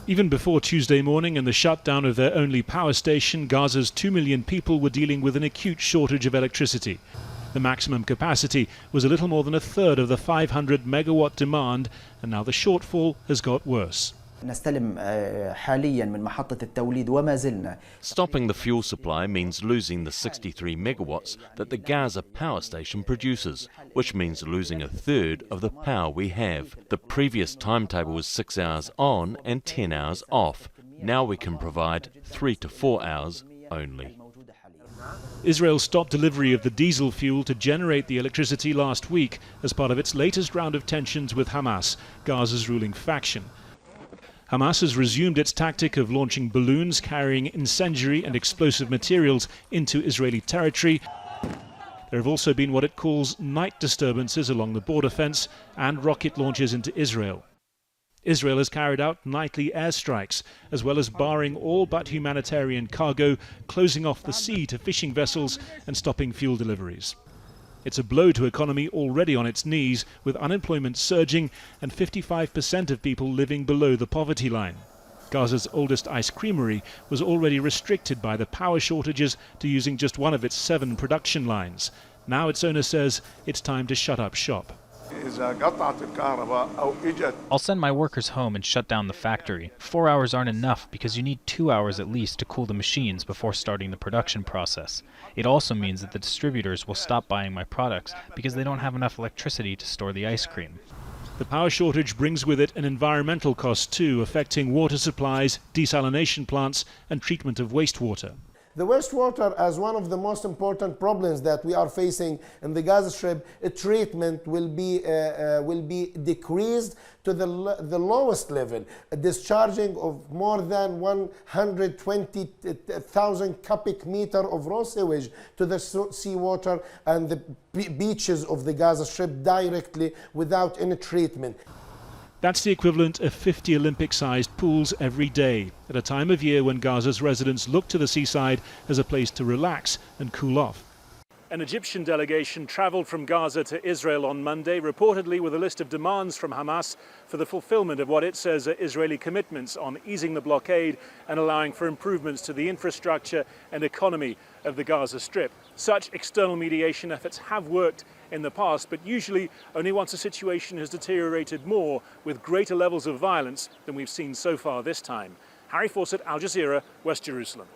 Even before Tuesday morning and the shutdown of their only power station, Gaza's 2 million people were dealing with an acute shortage of electricity. The maximum capacity was a little more than a third of the 500 megawatt demand, and now the shortfall has got worse. نستلم حاليا من محطة التوليد وما زلنا. Stopping the fuel supply means losing the 63 megawatts that the Gaza power station produces, which means losing a third of the power we have. The previous timetable was 6 hours on and 10 hours off. Now we can provide 3 to 4 hours only. Israel stopped delivery of the diesel fuel to generate the electricity last week as part of its latest round of tensions with Hamas, Gaza's ruling faction. Hamas has resumed its tactic of launching balloons carrying incendiary and explosive materials into Israeli territory. There have also been what it calls night disturbances along the border fence and rocket launches into Israel. Israel has carried out nightly airstrikes, as well as barring all but humanitarian cargo, closing off the sea to fishing vessels and stopping fuel deliveries. It's a blow to economy already on its knees, with unemployment surging and 55% of people living below the poverty line. Gaza's oldest ice creamery was already restricted by the power shortages to using just one of its 7 production lines. Now its owner says it's time to shut up shop. I'll send my workers home and shut down the factory. 4 hours aren't enough because you need 2 hours at least to cool the machines before starting the production process. It also means that the distributors will stop buying my products because they don't have enough electricity to store the ice cream. The power shortage brings with it an environmental cost too, affecting water supplies, desalination plants and treatment of wastewater. The wastewater, as one of the most important problems that we are facing in the Gaza Strip, treatment will be decreased to the lowest level, a discharging of more than 120,000 cubic meter of raw sewage to the seawater and the beaches of the Gaza Strip directly without any treatment. That's the equivalent of 50 Olympic-sized pools every day, at a time of year when Gaza's residents look to the seaside as a place to relax and cool off. An Egyptian delegation travelled from Gaza to Israel on Monday, reportedly with a list of demands from Hamas for the fulfillment of what it says are Israeli commitments on easing the blockade and allowing for improvements to the infrastructure and economy of the Gaza Strip. Such external mediation efforts have worked in the past, but usually only once a situation has deteriorated more with greater levels of violence than we've seen so far this time. Harry Fawcett, Al Jazeera, West Jerusalem.